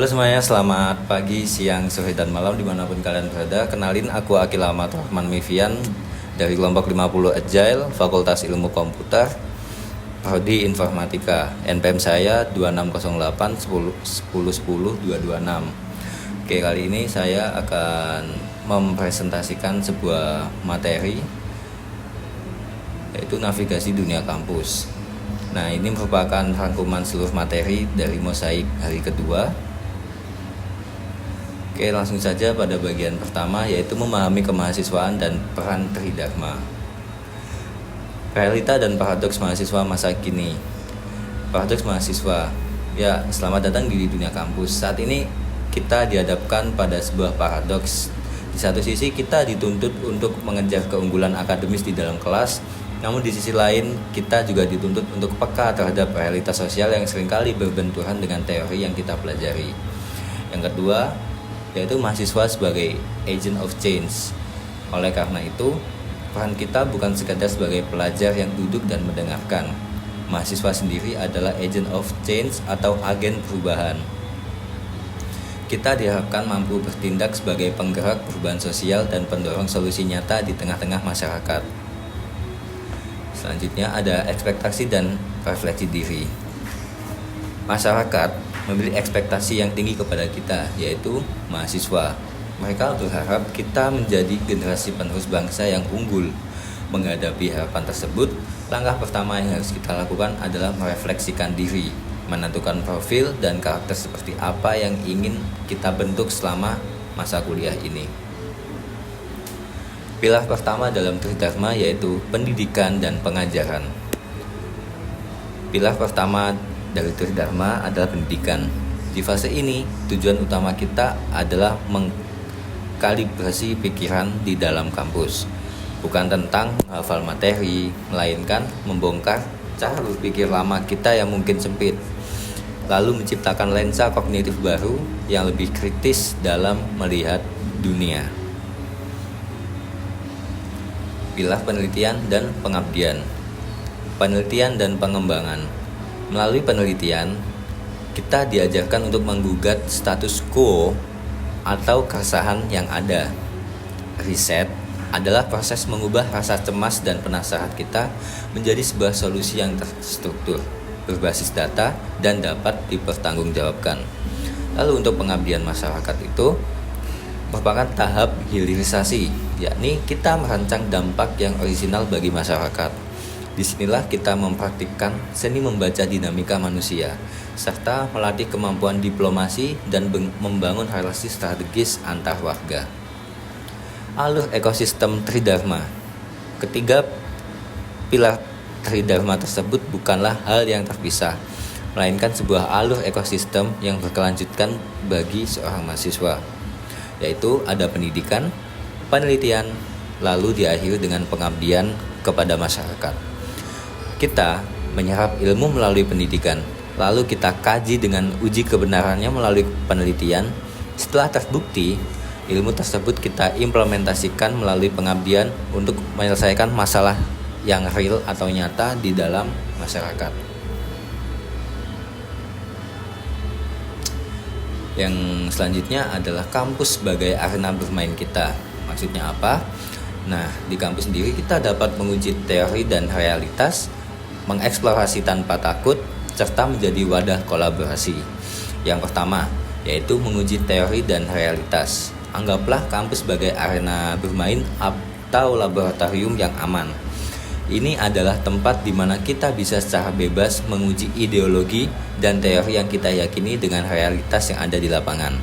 Halo semuanya, selamat pagi, siang, sore, dan malam dimanapun kalian berada. Kenalin, aku Akil Ahmad Rahman Mifian dari kelompok 50 Agile, Fakultas Ilmu Komputer, Prodi Informatika. NPM saya 2608 10 10 10 226. Oke, kali ini saya akan mempresentasikan sebuah materi, yaitu navigasi dunia kampus. Nah, ini merupakan rangkuman seluruh materi dari mosaik hari kedua. Oke, langsung saja pada bagian pertama, yaitu memahami kemahasiswaan dan peran Tridharma. Realita dan paradoks mahasiswa masa kini. Paradoks mahasiswa. Ya, selamat datang di dunia kampus. Saat ini kita dihadapkan pada sebuah paradoks. Di satu sisi kita dituntut untuk mengejar keunggulan akademis di dalam kelas, namun di sisi lain kita juga dituntut untuk peka terhadap realitas sosial yang seringkali berbenturan dengan teori yang kita pelajari. Yang kedua, yaitu mahasiswa sebagai agent of change. Oleh karena itu, peran kita bukan sekadar sebagai pelajar yang duduk dan mendengarkan. Mahasiswa sendiri adalah agent of change atau agen perubahan. Kita diharapkan mampu bertindak sebagai penggerak perubahan sosial dan pendorong solusi nyata di tengah-tengah masyarakat. Selanjutnya ada ekspektasi dan refleksi diri. Masyarakat memiliki ekspektasi yang tinggi kepada kita, yaitu mahasiswa. Mereka berharap kita menjadi generasi penerus bangsa yang unggul. Menghadapi harapan tersebut, langkah pertama yang harus kita lakukan adalah merefleksikan diri, menentukan profil dan karakter seperti apa yang ingin kita bentuk selama masa kuliah ini. Pilar pertama dalam Tridharma yaitu pendidikan dan pengajaran. Pilar pertama dari Tridharma adalah pendidikan. Di fase ini, tujuan utama kita adalah mengkalibrasi pikiran di dalam kampus. Bukan tentang menghafal materi, melainkan membongkar cara berpikir lama kita yang mungkin sempit, lalu menciptakan lensa kognitif baru yang lebih kritis dalam melihat dunia. Pilar penelitian dan pengabdian. Penelitian dan pengembangan. Melalui penelitian, kita diajarkan untuk menggugat status quo atau keresahan yang ada. Riset adalah proses mengubah rasa cemas dan penasaran kita menjadi sebuah solusi yang terstruktur, berbasis data, dan dapat dipertanggungjawabkan. Lalu untuk pengabdian masyarakat itu merupakan tahap hilirisasi, yakni kita merancang dampak yang orisinal bagi masyarakat. Disinilah kita mempraktikkan seni membaca dinamika manusia, serta melatih kemampuan diplomasi dan membangun relasi strategis antar warga. Alur ekosistem Tridharma. Ketiga pilar Tridharma tersebut bukanlah hal yang terpisah, melainkan sebuah alur ekosistem yang berkelanjutan bagi seorang mahasiswa, yaitu ada pendidikan, penelitian, lalu diakhiri dengan pengabdian kepada masyarakat. Kita menyerap ilmu melalui pendidikan, lalu kita kaji dengan uji kebenarannya melalui penelitian. Setelah terbukti, ilmu tersebut kita implementasikan melalui pengabdian untuk menyelesaikan masalah yang real atau nyata di dalam masyarakat. Yang selanjutnya adalah kampus sebagai arena bermain kita. Maksudnya apa? Nah, di kampus sendiri kita dapat menguji teori dan realitas, mengeksplorasi tanpa takut, serta menjadi wadah kolaborasi. Yang pertama, yaitu menguji teori dan realitas. Anggaplah kampus sebagai arena bermain atau laboratorium yang aman. Ini adalah tempat di mana kita bisa secara bebas menguji ideologi dan teori yang kita yakini dengan realitas yang ada di lapangan.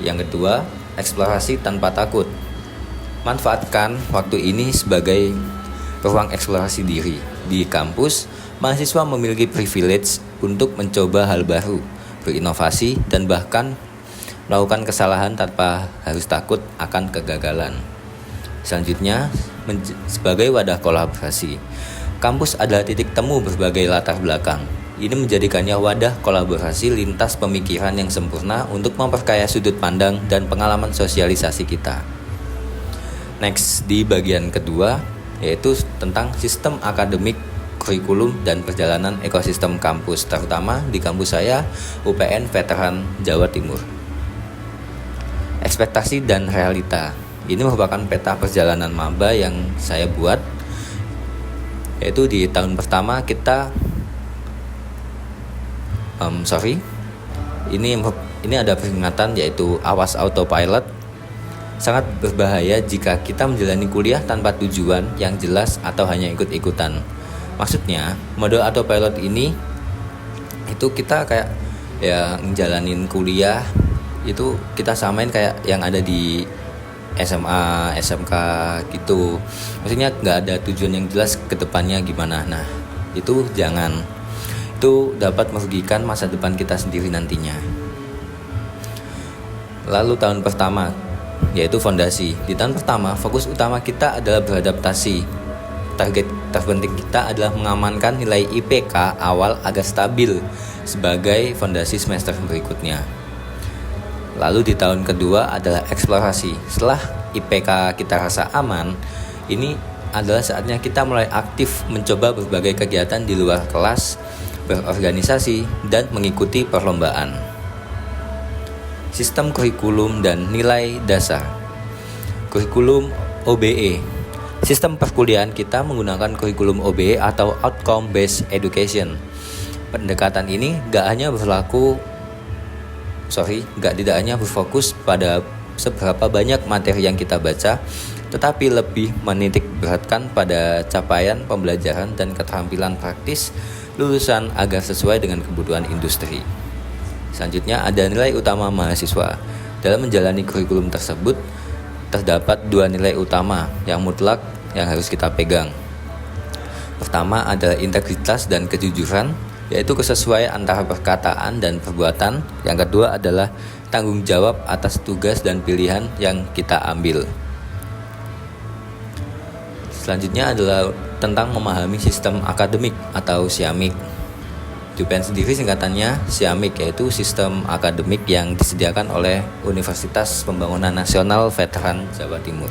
Yang kedua, eksplorasi tanpa takut. Manfaatkan waktu ini sebagai ruang eksplorasi diri. Di kampus, mahasiswa memiliki privilege untuk mencoba hal baru, berinovasi, dan bahkan melakukan kesalahan tanpa harus takut akan kegagalan. Selanjutnya, sebagai wadah kolaborasi. Kampus adalah titik temu berbagai latar belakang. Ini menjadikannya wadah kolaborasi lintas pemikiran yang sempurna untuk memperkaya sudut pandang dan pengalaman sosialisasi kita. Next, di bagian kedua, yaitu tentang sistem akademik kurikulum dan perjalanan ekosistem kampus, terutama di kampus saya, UPN Veteran Jawa Timur. Ekspektasi dan realita. Ini merupakan peta perjalanan maba yang saya buat, yaitu di tahun pertama kita ini ada peringatan, yaitu awas autopilot. Sangat berbahaya jika kita menjalani kuliah tanpa tujuan yang jelas atau hanya ikut-ikutan. Maksudnya, mode autopilot ini itu kita kayak ya ngejalanin kuliah itu kita samain kayak yang ada di SMA, SMK gitu. Maksudnya nggak ada tujuan yang jelas ke depannya gimana. Nah, itu jangan. Itu dapat merugikan masa depan kita sendiri nantinya. Lalu tahun pertama, yaitu fondasi. Di tahun pertama, fokus utama kita adalah beradaptasi. Target terpenting kita adalah mengamankan nilai IPK awal agar stabil sebagai fondasi semester berikutnya. Lalu di tahun kedua adalah eksplorasi. Setelah IPK kita rasa aman, ini adalah saatnya kita mulai aktif mencoba berbagai kegiatan di luar kelas, berorganisasi, dan mengikuti perlombaan. Sistem kurikulum dan nilai dasar. Kurikulum OBE. Sistem perkuliahan kita menggunakan kurikulum OBE atau Outcome Based Education. Pendekatan ini tidak hanya berfokus pada seberapa banyak materi yang kita baca, tetapi lebih menitik beratkan pada capaian pembelajaran dan keterampilan praktis lulusan agar sesuai dengan kebutuhan industri. Selanjutnya ada nilai utama mahasiswa. Dalam menjalani kurikulum tersebut, terdapat dua nilai utama yang mutlak yang harus kita pegang. Pertama adalah integritas dan kejujuran, yaitu kesesuaian antara perkataan dan perbuatan. Yang kedua adalah tanggung jawab atas tugas dan pilihan yang kita ambil. Selanjutnya adalah tentang memahami sistem akademik atau SIAMIK. UPN sendiri singkatannya SIAMIK, yaitu sistem akademik yang disediakan oleh Universitas Pembangunan Nasional Veteran Jawa Timur.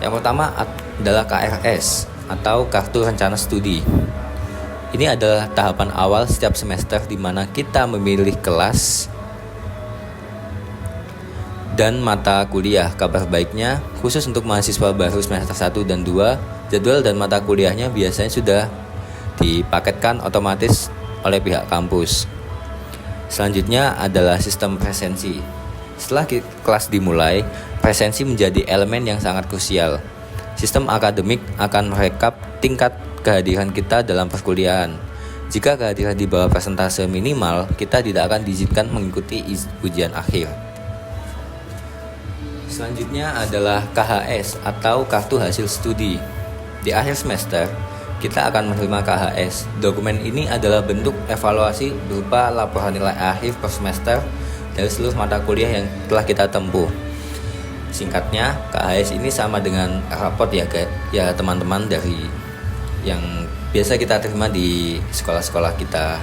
Yang pertama adalah KRS atau Kartu Rencana Studi. Ini adalah tahapan awal setiap semester di mana kita memilih kelas dan mata kuliah. Kabar baiknya, khusus untuk mahasiswa baru semester 1 dan 2, jadwal dan mata kuliahnya biasanya sudah dipaketkan otomatis oleh pihak kampus. Selanjutnya adalah sistem presensi. Setelah kelas dimulai, presensi menjadi elemen yang sangat krusial. Sistem akademik akan merekap tingkat kehadiran kita dalam perkuliahan. Jika kehadiran di bawah persentase minimal, kita tidak akan diizinkan mengikuti ujian akhir. Selanjutnya adalah KHS atau Kartu Hasil Studi. Di akhir semester, kita akan menerima KHS. Dokumen ini adalah bentuk evaluasi berupa laporan nilai akhir per semester dari seluruh mata kuliah yang telah kita tempuh. Singkatnya, KHS ini sama dengan raport ya teman-teman, dari yang biasa kita terima di sekolah-sekolah kita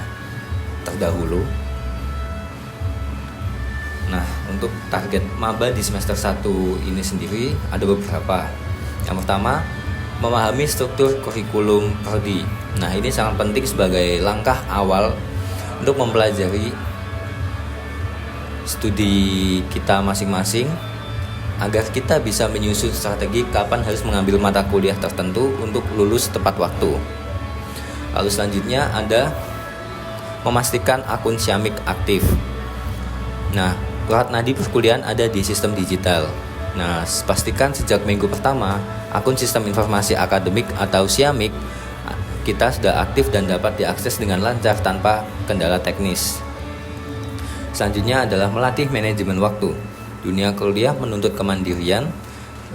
terdahulu. Nah, untuk target maba di semester 1 ini sendiri ada beberapa. Yang pertama, memahami struktur kurikulum prodi. Nah, ini sangat penting sebagai langkah awal untuk mempelajari studi kita masing-masing agar kita bisa menyusun strategi kapan harus mengambil mata kuliah tertentu untuk lulus tepat waktu. Lalu selanjutnya ada memastikan akun SIAMIK aktif. Nah, urat nadi perkuliahan ada di sistem digital. Nah, pastikan sejak minggu pertama, akun sistem informasi akademik atau SIAMIK kita sudah aktif dan dapat diakses dengan lancar tanpa kendala teknis. Selanjutnya adalah melatih manajemen waktu. Dunia kuliah menuntut kemandirian,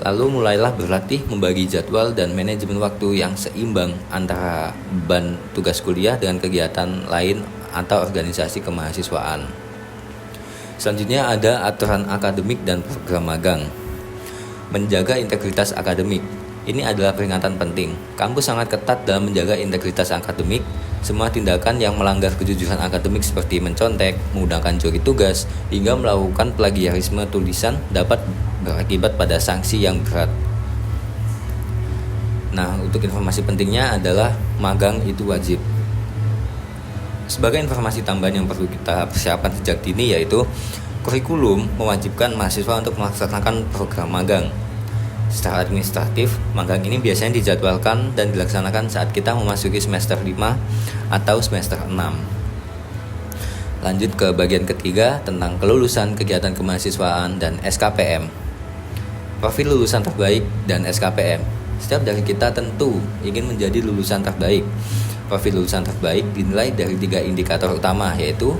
lalu mulailah berlatih membagi jadwal dan manajemen waktu yang seimbang antara beban tugas kuliah dengan kegiatan lain atau organisasi kemahasiswaan. Selanjutnya ada aturan akademik dan program magang. Menjaga integritas akademik. Ini adalah peringatan penting. Kampus sangat ketat dalam menjaga integritas akademik. Semua tindakan yang melanggar kejujuran akademik seperti mencontek, menggunakan juri tugas, hingga melakukan plagiarisme tulisan dapat berakibat pada sanksi yang berat. Nah, untuk informasi pentingnya adalah magang itu wajib. Sebagai informasi tambahan yang perlu kita persiapkan sejak dini, yaitu kurikulum mewajibkan mahasiswa untuk melaksanakan program magang. Secara administratif, magang ini biasanya dijadwalkan dan dilaksanakan saat kita memasuki semester 5 atau semester 6. Lanjut ke bagian ketiga tentang kelulusan kegiatan kemahasiswaan dan SKPM. Profil lulusan terbaik dan SKPM. Setiap dari kita tentu ingin menjadi lulusan terbaik. Profil lulusan terbaik dinilai dari 3 indikator utama, yaitu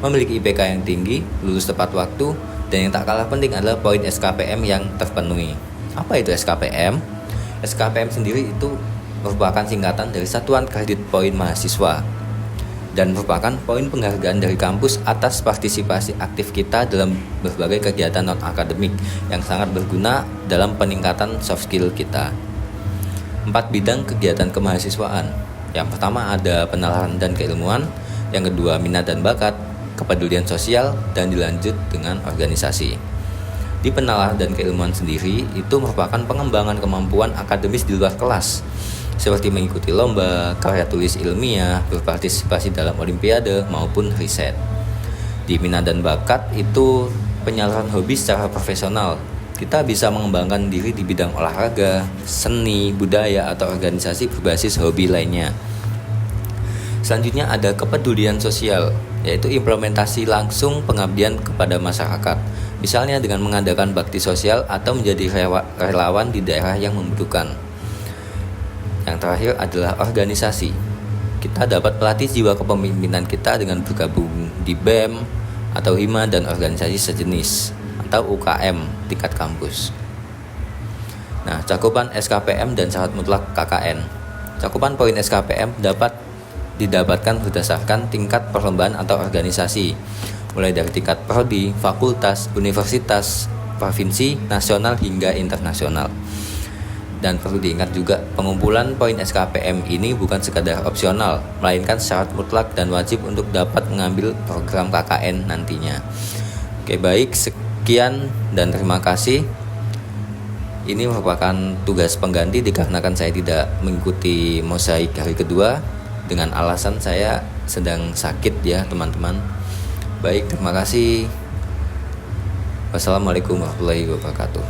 memiliki IPK yang tinggi, lulus tepat waktu, dan yang tak kalah penting adalah poin SKPM yang terpenuhi. Apa itu SKPM? SKPM sendiri itu merupakan singkatan dari Satuan Kredit Poin Mahasiswa dan merupakan poin penghargaan dari kampus atas partisipasi aktif kita dalam berbagai kegiatan non-akademik yang sangat berguna dalam peningkatan soft skill kita. 4 bidang kegiatan kemahasiswaan. Yang pertama ada penalaran dan keilmuan, yang kedua minat dan bakat, kepedulian sosial, dan dilanjut dengan organisasi. Di penalaran dan keilmuan sendiri itu merupakan pengembangan kemampuan akademis di luar kelas, seperti mengikuti lomba, karya tulis ilmiah, berpartisipasi dalam olimpiade maupun riset. Di minat dan bakat itu penyaluran hobi secara profesional. Kita bisa mengembangkan diri di bidang olahraga, seni, budaya, atau organisasi berbasis hobi lainnya. Selanjutnya ada kepedulian sosial, yaitu implementasi langsung pengabdian kepada masyarakat. Misalnya dengan mengadakan bakti sosial atau menjadi relawan di daerah yang membutuhkan. Yang terakhir adalah organisasi. Kita dapat melatih jiwa kepemimpinan kita dengan bergabung di BEM atau HIMA dan organisasi sejenis atau UKM tingkat kampus. Nah, cakupan SKPM dan syarat mutlak KKN. Cakupan poin SKPM dapat didapatkan berdasarkan tingkat perlombaan atau organisasi, mulai dari tingkat prodi, fakultas, universitas, provinsi, nasional hingga internasional. Dan perlu diingat juga, pengumpulan poin SKPM ini bukan sekadar opsional, melainkan syarat mutlak dan wajib untuk dapat mengambil program KKN nantinya. Oke, baik, sekian dan terima kasih. Ini merupakan tugas pengganti dikarenakan saya tidak mengikuti mosaik hari kedua dengan alasan saya sedang sakit ya teman-teman. Baik, terima kasih. Wassalamualaikum warahmatullahi wabarakatuh.